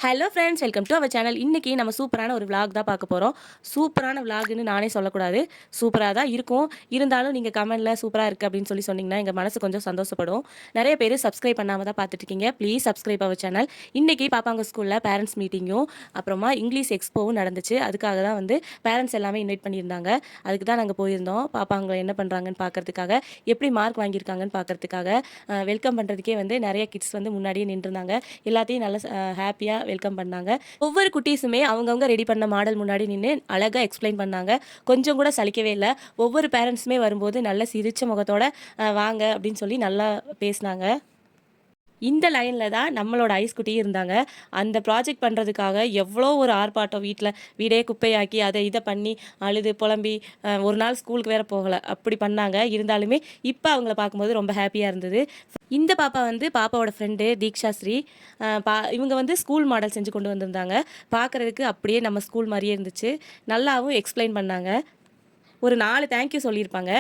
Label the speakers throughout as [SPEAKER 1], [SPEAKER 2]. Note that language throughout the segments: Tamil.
[SPEAKER 1] Hello friends, welcome to our channel. இன்றைக்கி நம்ம சூப்பரான ஒரு விளாக் தான் பார்க்க போகிறோம். சூப்பரான விளாக்னு நானே சொல்லக்கூடாது, சூப்பராக தான் இருக்கும். இருந்தாலும் நீங்கள் கமெண்டில் சூப்பராக இருக்குது அப்படின்னு சொன்னீங்கன்னா எங்கள் மனசு கொஞ்சம் சந்தோஷப்படும். நிறைய பேர் சப்ஸ்கிரைப் பண்ணாமல் தான் பார்த்துட்ருக்கீங்க. Please subscribe our channel. இன்றைக்கி பாப்பாங்க ஸ்கூலில் பேரண்ட்ஸ் மீட்டிங்கும் அப்புறமா இங்கிலீஷ் எக்ஸ்போவும் நடந்துச்சு. அதுக்காக தான் வந்து பேரண்ட்ஸ் எல்லாமே இன்வைட் பண்ணியிருந்தாங்க. அதுக்கு தான் நாங்கள் போயிருந்தோம். பாப்பாங்க என்ன பண்ணுறாங்கன்னு பார்க்குறதுக்காக, எப்படி மார்க் வாங்கியிருக்காங்கன்னு பார்க்குறதுக்காக. வெல்கம் பண்ணுறதுக்கே வந்து நிறைய கிட்ஸ் வந்து முன்னாடியே நின்றுருந்தாங்க. எல்லாத்தையும் நல்லா ஹாப்பியாக வெல்கம் பண்ணாங்க. ஒவ்வொரு குட்டீஸுமே அவங்கவுங்க ரெடி பண்ண மாடல் முன்னாடி நின்று அழகாக எக்ஸ்பிளைன் பண்ணாங்க. கொஞ்சம் கூட சலிக்கவே இல்லை. ஒவ்வொரு பேரண்ட்ஸுமே வரும்போது நல்ல சிரிச்ச முகத்தோட வாங்க அப்படின்னு சொல்லி நல்லா பேசினாங்க. இந்த லைனில் தான் நம்மளோட ஐஸ் குட்டி இருந்தாங்க. அந்த ப்ராஜெக்ட் பண்ணுறதுக்காக எவ்வளோ ஒரு ஆர்ப்பாட்டம், வீடே குப்பையாக்கி அதை இதை பண்ணி அழுது புலம்பி ஒரு நாள் ஸ்கூலுக்கு வேறு போகலை, அப்படி பண்ணாங்க. இருந்தாலுமே இப்போ அவங்கள பார்க்கும்போது ரொம்ப ஹாப்பியாக இருந்தது. இந்த பாப்பா வந்து பாப்பாவோட ஃப்ரெண்டு தீக்ஷா ஸ்ரீ. இவங்க வந்து ஸ்கூல் மாடல் செஞ்சு கொண்டு வந்திருந்தாங்க. பார்க்குறதுக்கு அப்படியே நம்ம ஸ்கூல் மாதிரியே இருந்துச்சு. நல்லாவும் எக்ஸ்பிளைன் பண்ணாங்க. ஒரு 4 தேங்க்யூ சொல்லியிருப்பாங்க.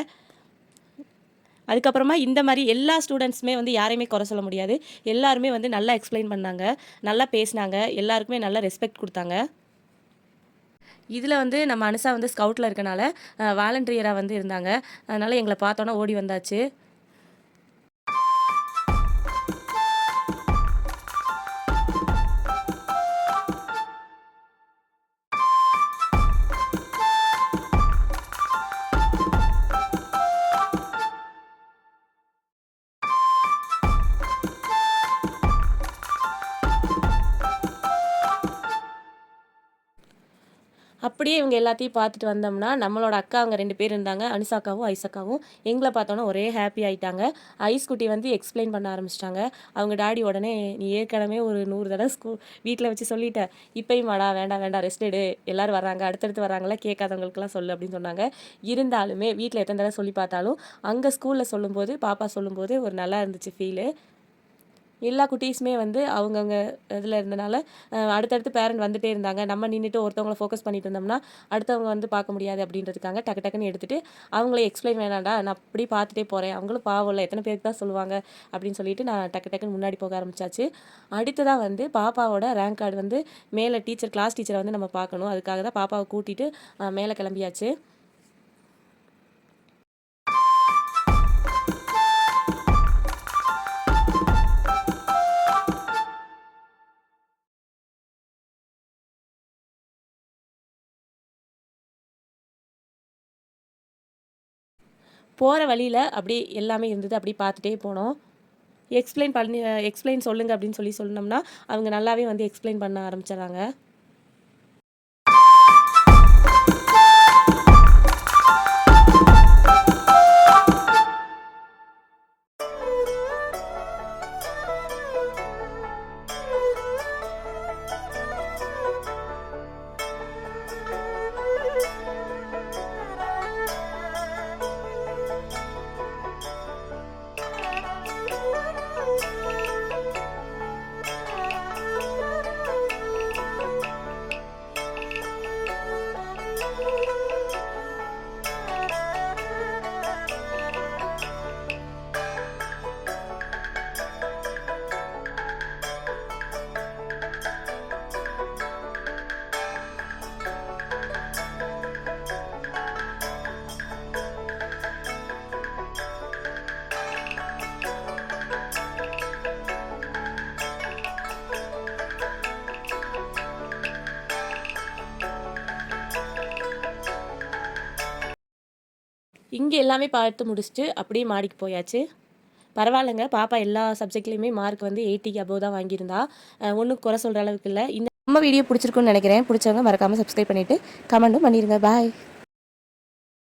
[SPEAKER 1] அதுக்கப்புறமா இந்த மாதிரி எல்லா ஸ்டூடெண்ட்ஸுமே வந்து யாரையுமே குறை சொல்ல முடியாது. எல்லாருமே வந்து நல்லா எக்ஸ்பிளைன் பண்ணாங்க, நல்லா பேசினாங்க, எல்லாருக்குமே நல்லா ரெஸ்பெக்ட் கொடுத்தாங்க. இதில் வந்து நம்ம அனுசா வந்து ஸ்கவுட்டில் இருக்கனால வாலண்டியராக வந்து இருந்தாங்க. அதனால் எங்களை பார்த்தோன்னா ஓடி வந்தாச்சு. அப்படியே இவங்க எல்லாத்தையும் பார்த்துட்டு வந்தோம்னா நம்மளோட அக்கா அவங்க 2 பேர் இருந்தாங்க, அனுசாக்காவும் ஐசக்காவும். எங்களை பார்த்தோன்னா ஒரே ஹாப்பி ஆகிட்டாங்க. ஐஸ் குட்டி வந்து எக்ஸ்பிளைன் பண்ண ஆரம்பிச்சிட்டாங்க. அவங்க டாடி உடனே, நீ ஏற்கனவே ஒரு 100 தடவை வீட்டில் வச்சு சொல்லிட்டேன், இப்பயும் வாடா, வேண்டாம் வேண்டாம் ரெஸ்ட் எடு, எல்லோரும் வராங்க, அடுத்தடுத்து வராங்களா, கேட்காதவங்களுக்குலாம் சொல்லு அப்படின்னு சொன்னாங்க. இருந்தாலுமே வீட்டில் எத்தனை தடவை சொல்லி பார்த்தாலும் அங்கே ஸ்கூலில் சொல்லும்போது, பாப்பா சொல்லும்போது ஒரு நல்லா இருந்துச்சு ஃபீலு. எல்லா குட்டீஸுமே வந்து அவங்கவுங்க இதில் இருந்தனால அடுத்தடுத்து பேரண்ட் வந்துகிட்டே இருந்தாங்க. நம்ம நின்றுட்டு ஒருத்தவங்களை ஃபோக்கஸ் பண்ணிட்டு இருந்தோம்னா அடுத்தவங்க வந்து பார்க்க முடியாது அப்படின்றதுக்காக டக்குன்னு எடுத்துகிட்டு அவங்களே எக்ஸ்பிளைன் வேணாண்டா, நான் அப்படி பார்த்துட்டே போகிறேன், அவங்களும் பாவம் இல்லை, எத்தனை பேருக்கு தான் சொல்லுவாங்க அப்படின்னு சொல்லிட்டு நான் டக்குன்னு முன்னாடி போக ஆரம்பிச்சாச்சு. அடுத்ததாக வந்து பாப்பாவோட ரேங்க் கார்டு வந்து மேலே கிளாஸ் டீச்சரை வந்து நம்ம பார்க்கணும். அதுக்காக தான் பாப்பாவை கூட்டிகிட்டு மேலே கிளம்பியாச்சு. போகிற வழியில் அப்படி எல்லாமே இருந்தது, அப்படி பார்த்துட்டே போனோம். எக்ஸ்பிளைன் சொல்லுங்கள் அப்படின்னு சொன்னோம்னா அவங்க நல்லாவே வந்து எக்ஸ்பிளைன் பண்ண ஆரம்பிச்சிடறாங்க. இங்கே எல்லாமே பார்த்து முடிச்சுட்டு அப்படியே மாடிக்கு போயாச்சு. பரவாயில்லைங்க, பாப்பா எல்லா சப்ஜெக்ட்லேயுமே மார்க் வந்து 80க்கு அபோவ் தான் வாங்கியிருந்தா. ஒன்றும் குறை சொல்கிற அளவுக்கு இல்லை. நம்ம வீடியோ பிடிச்சிருக்குன்னு நினைக்கிறேன். பிடிச்சவங்க மறக்காமல் சப்ஸ்கிரைப் பண்ணிவிட்டு கமெண்ட்டும் பண்ணிடுங்க. பாய்.